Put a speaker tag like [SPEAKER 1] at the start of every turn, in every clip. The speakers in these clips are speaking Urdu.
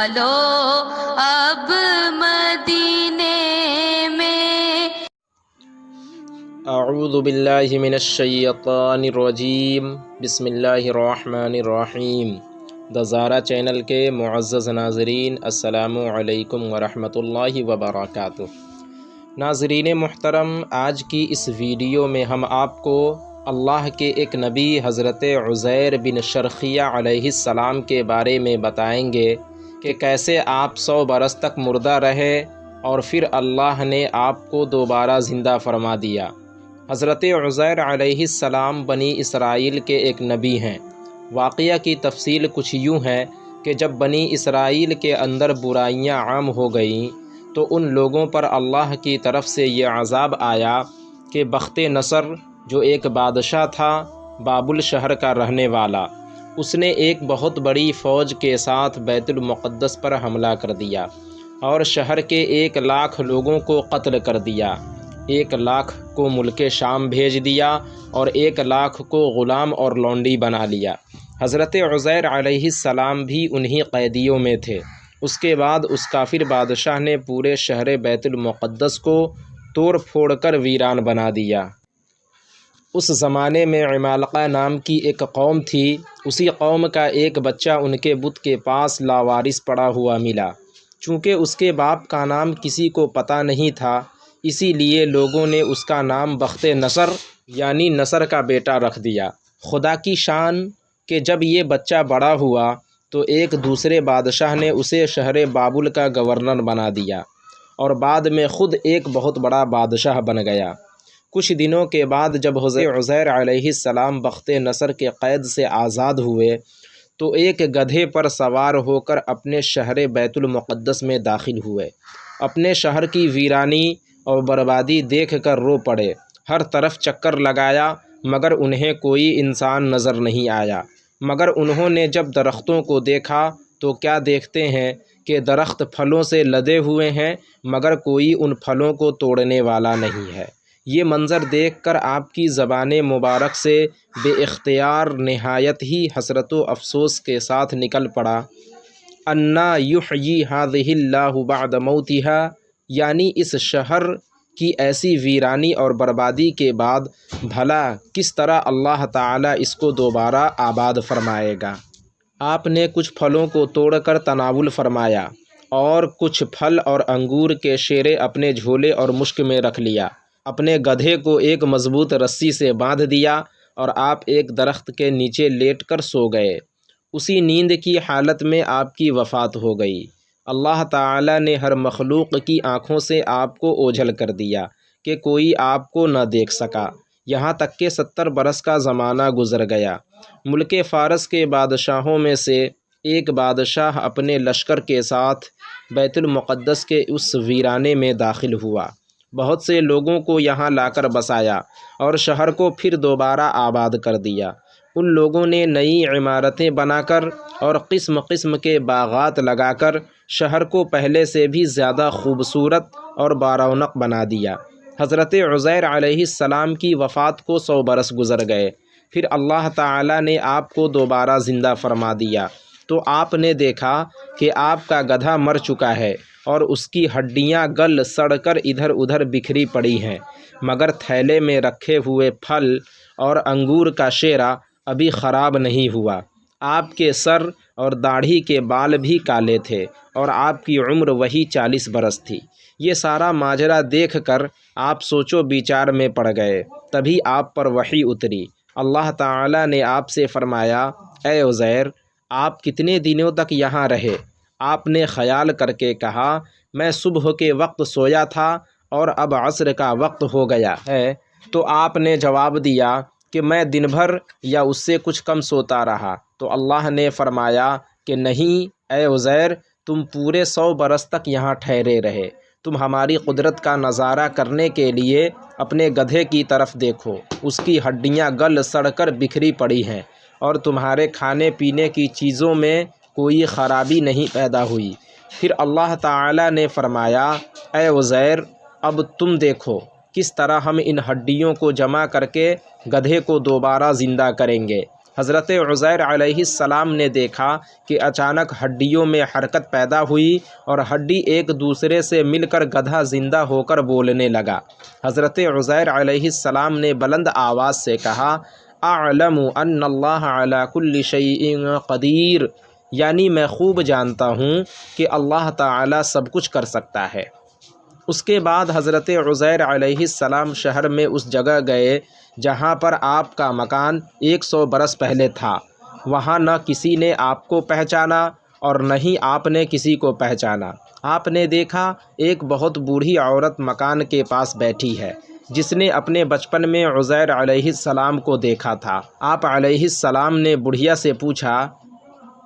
[SPEAKER 1] چلو اب مدینے میں۔
[SPEAKER 2] اعوذ باللہ من الشیطان الرجیم، بسم اللہ الرحمن الرحیم۔ دزارہ چینل کے معزز ناظرین، السلام علیکم ورحمۃ اللہ وبرکاتہ۔ ناظرین محترم، آج کی اس ویڈیو میں ہم آپ کو اللہ کے ایک نبی حضرت عزیر بن شرخیہ علیہ السلام کے بارے میں بتائیں گے کہ کیسے آپ 100 برس تک مردہ رہے اور پھر اللہ نے آپ کو دوبارہ زندہ فرما دیا۔ حضرت عزیر علیہ السلام بنی اسرائیل کے ایک نبی ہیں۔ واقعہ کی تفصیل کچھ یوں ہے کہ جب بنی اسرائیل کے اندر برائیاں عام ہو گئیں تو ان لوگوں پر اللہ کی طرف سے یہ عذاب آیا کہ بخت نصر جو ایک بادشاہ تھا بابل شہر کا رہنے والا، اس نے ایک بہت بڑی فوج کے ساتھ بیت المقدس پر حملہ کر دیا اور شہر کے 1 لاکھ لوگوں کو قتل کر دیا، 1 لاکھ کو ملک شام بھیج دیا اور 1 لاکھ کو غلام اور لونڈی بنا لیا۔ حضرت عزیر علیہ السلام بھی انہی قیدیوں میں تھے۔ اس کے بعد اس کافر بادشاہ نے پورے شہر بیت المقدس کو توڑ پھوڑ کر ویران بنا دیا۔ اس زمانے میں عمالقہ نام کی ایک قوم تھی۔ اسی قوم کا ایک بچہ ان کے بت کے پاس لاوارث پڑا ہوا ملا۔ چونکہ اس کے باپ کا نام کسی کو پتہ نہیں تھا، اسی لیے لوگوں نے اس کا نام بخت نصر یعنی نصر کا بیٹا رکھ دیا۔ خدا کی شان کہ جب یہ بچہ بڑا ہوا تو ایک دوسرے بادشاہ نے اسے شہر بابل کا گورنر بنا دیا اور بعد میں خود ایک بہت بڑا بادشاہ بن گیا۔ کچھ دنوں کے بعد جب حضرت عزیر علیہ السلام بخت نصر کے قید سے آزاد ہوئے تو ایک گدھے پر سوار ہو کر اپنے شہر بیت المقدس میں داخل ہوئے۔ اپنے شہر کی ویرانی اور بربادی دیکھ کر رو پڑے۔ ہر طرف چکر لگایا مگر انہیں کوئی انسان نظر نہیں آیا۔ مگر انہوں نے جب درختوں کو دیکھا تو کیا دیکھتے ہیں کہ درخت پھلوں سے لدے ہوئے ہیں مگر کوئی ان پھلوں کو توڑنے والا نہیں ہے۔ یہ منظر دیکھ کر آپ کی زبان مبارک سے بے اختیار نہایت ہی حسرت و افسوس کے ساتھ نکل پڑا، انا یحیی ھذہ اللہ بعد موتھا، یعنی اس شہر کی ایسی ویرانی اور بربادی کے بعد بھلا کس طرح اللہ تعالیٰ اس کو دوبارہ آباد فرمائے گا۔ آپ نے کچھ پھلوں کو توڑ کر تناول فرمایا اور کچھ پھل اور انگور کے شیرے اپنے جھولے اور مشک میں رکھ لیا۔ اپنے گدھے کو ایک مضبوط رسی سے باندھ دیا اور آپ ایک درخت کے نیچے لیٹ کر سو گئے۔ اسی نیند کی حالت میں آپ کی وفات ہو گئی۔ اللہ تعالیٰ نے ہر مخلوق کی آنکھوں سے آپ کو اوجھل کر دیا کہ کوئی آپ کو نہ دیکھ سکا، یہاں تک کہ 70 برس کا زمانہ گزر گیا۔ ملک فارس کے بادشاہوں میں سے ایک بادشاہ اپنے لشکر کے ساتھ بیت المقدس کے اس ویرانے میں داخل ہوا۔ بہت سے لوگوں کو یہاں لا کر بسایا اور شہر کو پھر دوبارہ آباد کر دیا۔ ان لوگوں نے نئی عمارتیں بنا کر اور قسم قسم کے باغات لگا کر شہر کو پہلے سے بھی زیادہ خوبصورت اور بارونق بنا دیا۔ حضرت عزیر علیہ السلام کی وفات کو 100 برس گزر گئے۔ پھر اللہ تعالیٰ نے آپ کو دوبارہ زندہ فرما دیا تو آپ نے دیکھا کہ آپ کا گدھا مر چکا ہے اور اس کی ہڈیاں گل سڑ کر ادھر ادھر بکھری پڑی ہیں، مگر تھیلے میں رکھے ہوئے پھل اور انگور کا شیرہ ابھی خراب نہیں ہوا۔ آپ کے سر اور داڑھی کے بال بھی کالے تھے اور آپ کی عمر وہی 40 برس تھی۔ یہ سارا ماجرا دیکھ کر آپ سوچو بچار میں پڑ گئے۔ تبھی آپ پر وحی اتری۔ اللہ تعالیٰ نے آپ سے فرمایا، اے عزیر، آپ کتنے دنوں تک یہاں رہے؟ آپ نے خیال کر کے کہا، میں صبح کے وقت سویا تھا اور اب عصر کا وقت ہو گیا ہے۔ تو آپ نے جواب دیا کہ میں دن بھر یا اس سے کچھ کم سوتا رہا۔ تو اللہ نے فرمایا کہ نہیں اے عزیر، تم پورے 100 برس تک یہاں ٹھہرے رہے۔ تم ہماری قدرت کا نظارہ کرنے کے لیے اپنے گدھے کی طرف دیکھو، اس کی ہڈیاں گل سڑ کر بکھری پڑی ہیں اور تمہارے کھانے پینے کی چیزوں میں کوئی خرابی نہیں پیدا ہوئی۔ پھر اللہ تعالیٰ نے فرمایا، اے عزیر، اب تم دیکھو کس طرح ہم ان ہڈیوں کو جمع کر کے گدھے کو دوبارہ زندہ کریں گے۔ حضرت عزیر علیہ السلام نے دیکھا کہ اچانک ہڈیوں میں حرکت پیدا ہوئی اور ہڈی ایک دوسرے سے مل کر گدھا زندہ ہو کر بولنے لگا۔ حضرت عزیر علیہ السلام نے بلند آواز سے کہا، اعلم ان اللہ علی کل شیء قدیر، یعنی میں خوب جانتا ہوں کہ اللہ تعالی سب کچھ کر سکتا ہے۔ اس کے بعد حضرت عزیر علیہ السلام شہر میں اس جگہ گئے جہاں پر آپ کا مکان 100 برس پہلے تھا۔ وہاں نہ کسی نے آپ کو پہچانا اور نہ ہی آپ نے کسی کو پہچانا۔ آپ نے دیکھا ایک بہت بوڑھی عورت مکان کے پاس بیٹھی ہے جس نے اپنے بچپن میں عزیر علیہ السلام کو دیکھا تھا۔ آپ علیہ السلام نے بڑھیا سے پوچھا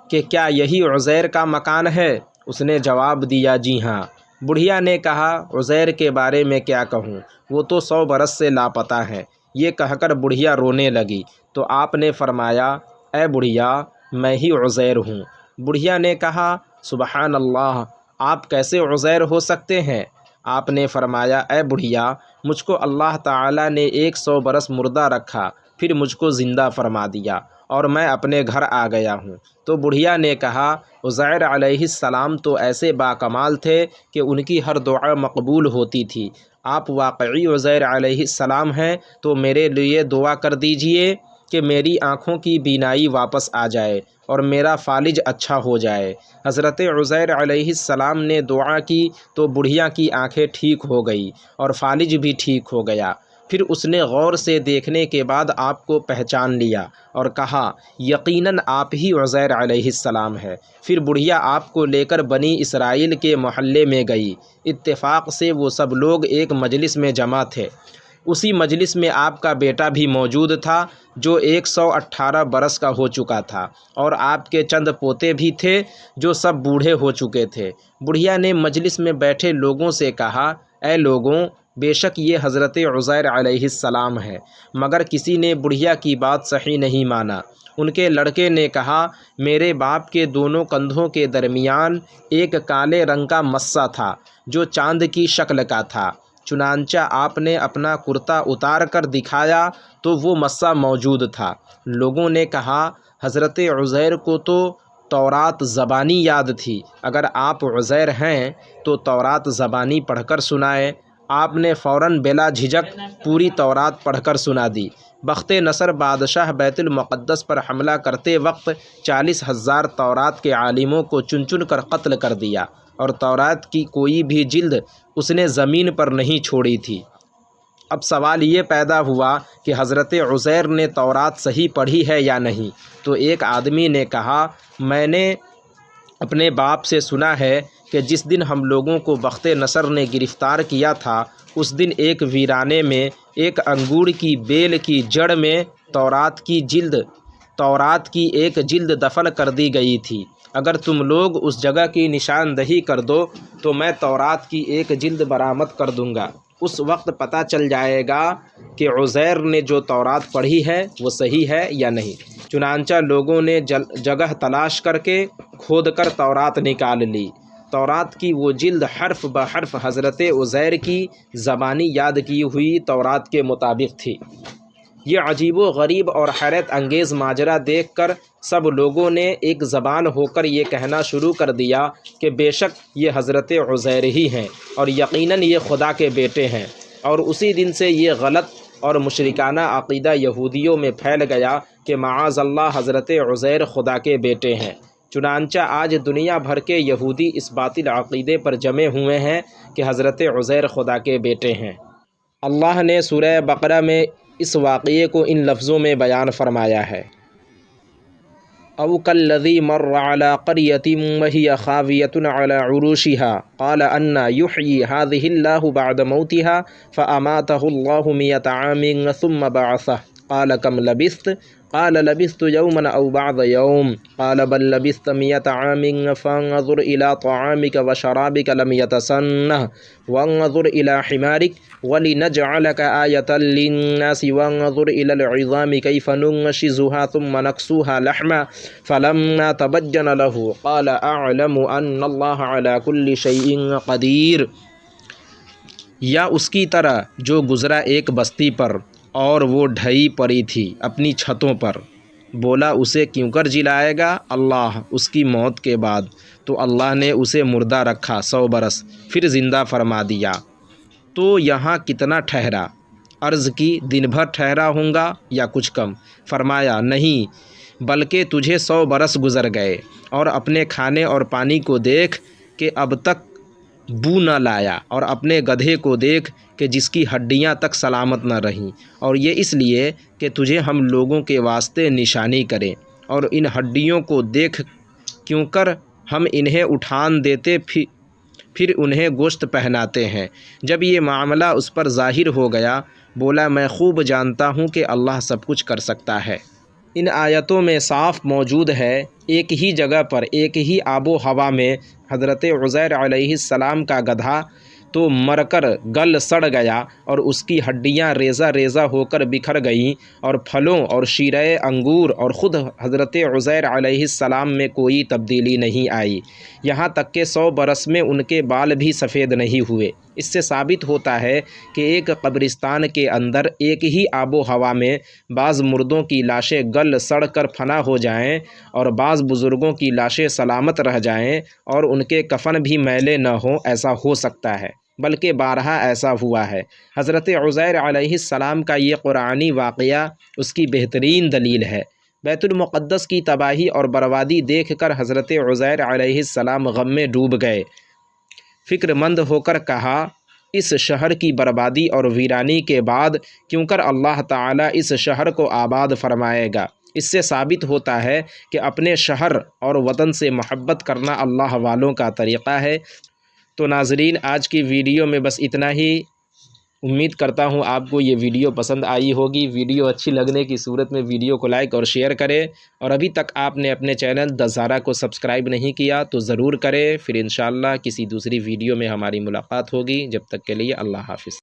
[SPEAKER 2] کہ کیا یہی عزیر کا مکان ہے؟ اس نے جواب دیا، جی ہاں۔ بڑھیا نے کہا، عزیر کے بارے میں کیا کہوں، وہ تو 100 برس سے لاپتہ ہے۔ یہ کہہ کر بڑھیا رونے لگی تو آپ نے فرمایا، اے بڑھیا، میں ہی عزیر ہوں۔ بڑھیا نے کہا، سبحان اللہ، آپ کیسے عزیر ہو سکتے ہیں؟ آپ نے فرمایا، اے بڑھیا، مجھ کو اللہ تعالیٰ نے 100 برس مردہ رکھا، پھر مجھ کو زندہ فرما دیا اور میں اپنے گھر آ گیا ہوں۔ تو بڑھیا نے کہا، عزیر علیہ السلام تو ایسے باکمال تھے کہ ان کی ہر دعا مقبول ہوتی تھی۔ آپ واقعی عزیر علیہ السلام ہیں تو میرے لیے دعا کر دیجئے کہ میری آنکھوں کی بینائی واپس آ جائے اور میرا فالج اچھا ہو جائے۔ حضرت عزیر علیہ السلام نے دعا کی تو بڑھیا کی آنکھیں ٹھیک ہو گئی اور فالج بھی ٹھیک ہو گیا۔ پھر اس نے غور سے دیکھنے کے بعد آپ کو پہچان لیا اور کہا، یقیناً آپ ہی عزیر علیہ السلام ہے۔ پھر بڑھیا آپ کو لے کر بنی اسرائیل کے محلے میں گئی۔ اتفاق سے وہ سب لوگ ایک مجلس میں جمع تھے۔ اسی مجلس میں آپ کا بیٹا بھی موجود تھا جو 118 برس کا ہو چکا تھا، اور آپ کے چند پوتے بھی تھے جو سب بوڑھے ہو چکے تھے۔ بڑھیا نے مجلس میں بیٹھے لوگوں سے کہا، اے لوگوں، بے شک یہ حضرت عزیر علیہ السلام ہے۔ مگر کسی نے بڑھیا کی بات صحیح نہیں مانا۔ ان کے لڑکے نے کہا، میرے باپ کے دونوں کندھوں کے درمیان ایک کالے رنگ کا مسا تھا جو چاند کی شکل کا تھا۔ چنانچہ آپ نے اپنا کرتا اتار کر دکھایا تو وہ مسا موجود تھا۔ لوگوں نے کہا، حضرت عزیر کو تو تورات زبانی یاد تھی، اگر آپ عزیر ہیں تو تورات زبانی پڑھ کر سنائیں۔ آپ نے فوراً بلا جھجک پوری تورات پڑھ کر سنا دی۔ بخت نصر بادشاہ بیت المقدس پر حملہ کرتے وقت 40,000 تورات کے عالموں کو چن چن کر قتل کر دیا، اور تورات کی کوئی بھی جلد اس نے زمین پر نہیں چھوڑی تھی۔ اب سوال یہ پیدا ہوا کہ حضرت عزیر نے تورات صحیح پڑھی ہے یا نہیں؟ تو ایک آدمی نے کہا، میں نے اپنے باپ سے سنا ہے کہ جس دن ہم لوگوں کو بخت نصر نے گرفتار کیا تھا اس دن ایک ویرانے میں ایک انگور کی بیل کی جڑ میں تورات کی ایک جلد دفن کر دی گئی تھی۔ اگر تم لوگ اس جگہ کی نشاندہی کر دو تو میں تورات کی ایک جلد برآمد کر دوں گا۔ اس وقت پتہ چل جائے گا کہ عزیر نے جو تورات پڑھی ہے وہ صحیح ہے یا نہیں۔ چنانچہ لوگوں نے جگہ تلاش کر کے کھود کر تورات نکال لی۔ تورات کی وہ جلد حرف بحرف حضرت عزیر کی زبانی یاد کی ہوئی تورات کے مطابق تھی۔ یہ عجیب و غریب اور حیرت انگیز ماجرا دیکھ کر سب لوگوں نے ایک زبان ہو کر یہ کہنا شروع کر دیا کہ بے شک یہ حضرت عزیر ہی ہیں اور یقیناً یہ خدا کے بیٹے ہیں۔ اور اسی دن سے یہ غلط اور مشرکانہ عقیدہ یہودیوں میں پھیل گیا کہ معاذ اللہ حضرت عزیر خدا کے بیٹے ہیں۔ چنانچہ آج دنیا بھر کے یہودی اس باطل عقیدے پر جمے ہوئے ہیں کہ حضرت عزیر خدا کے بیٹے ہیں۔ اللہ نے سورہ بقرہ میں اس واقعے کو ان لفظوں میں بیان فرمایا ہے، او کالذی مر علی قریۃ وہی خاویۃ علی عروشها قال انا یحیی هذه اللہ بعد موتها فاماتہ اللہ 100 عام ثم بعثہ قال کم لبثت قال لبثت یوما او بعض یوم قال بل لبثت 100 عام فانظر الى طعامك وشرابك لم يتسنه وانظر الى حمارك ولنجعلك آية للناس وانظر الى العظام كيف ننشزها ثم نكسوها لحما فلما تبين له قال اعلم ان الله على كل شيء قدير۔ یا اس کی طرح جو گزرا ایک بستی پر اور وہ ڈھئی پڑی تھی اپنی چھتوں پر، بولا اسے کیوں کر جلائے گا اللہ اس کی موت کے بعد؟ تو اللہ نے اسے مردہ رکھا 100 برس، پھر زندہ فرما دیا۔ تو یہاں کتنا ٹھہرا؟ عرض کی دن بھر ٹھہرا ہوں گا یا کچھ کم؟ فرمایا نہیں، بلکہ تجھے 100 برس گزر گئے، اور اپنے کھانے اور پانی کو دیکھ کہ اب تک بو نہ لایا، اور اپنے گدھے کو دیکھ کہ جس کی ہڈیاں تک سلامت نہ رہیں، اور یہ اس لیے کہ تجھے ہم لوگوں کے واسطے نشانی کریں، اور ان ہڈیوں کو دیکھ کیوں کر ہم انہیں اٹھان دیتے پھر انہیں گوشت پہناتے ہیں۔ جب یہ معاملہ اس پر ظاہر ہو گیا، بولا میں خوب جانتا ہوں کہ اللہ سب کچھ کر سکتا ہے۔ ان آیتوں میں صاف موجود ہے ایک ہی جگہ پر ایک ہی آب و ہوا میں حضرت عزیر علیہ السلام کا گدھا تو مر کر گل سڑ گیا اور اس کی ہڈیاں ریزہ ریزہ ہو کر بکھر گئیں، اور پھلوں اور شیرہ انگور اور خود حضرت عزیر علیہ السلام میں کوئی تبدیلی نہیں آئی، یہاں تک کہ 100 برس میں ان کے بال بھی سفید نہیں ہوئے۔ اس سے ثابت ہوتا ہے کہ ایک قبرستان کے اندر ایک ہی آب و ہوا میں بعض مردوں کی لاشیں گل سڑ کر فنا ہو جائیں، اور بعض بزرگوں کی لاشیں سلامت رہ جائیں اور ان کے کفن بھی میلے نہ ہوں، ایسا ہو سکتا ہے، بلکہ بارہا ایسا ہوا ہے۔ حضرت عزیر علیہ السلام کا یہ قرآنی واقعہ اس کی بہترین دلیل ہے۔ بیت المقدس کی تباہی اور بربادی دیکھ کر حضرت عزیر علیہ السلام غم میں ڈوب گئے، فکر مند ہو کر کہا اس شہر کی بربادی اور ویرانی کے بعد کیوں کر اللہ تعالیٰ اس شہر کو آباد فرمائے گا؟ اس سے ثابت ہوتا ہے کہ اپنے شہر اور وطن سے محبت کرنا اللہ والوں کا طریقہ ہے۔ تو ناظرین، آج کی ویڈیو میں بس اتنا ہی۔ امید کرتا ہوں آپ کو یہ ویڈیو پسند آئی ہوگی۔ ویڈیو اچھی لگنے کی صورت میں ویڈیو کو لائک اور شیئر کریں، اور ابھی تک آپ نے اپنے چینل دا زارا کو سبسکرائب نہیں کیا تو ضرور کریں۔ پھر انشاءاللہ کسی دوسری ویڈیو میں ہماری ملاقات ہوگی، جب تک کے لیے اللہ حافظ۔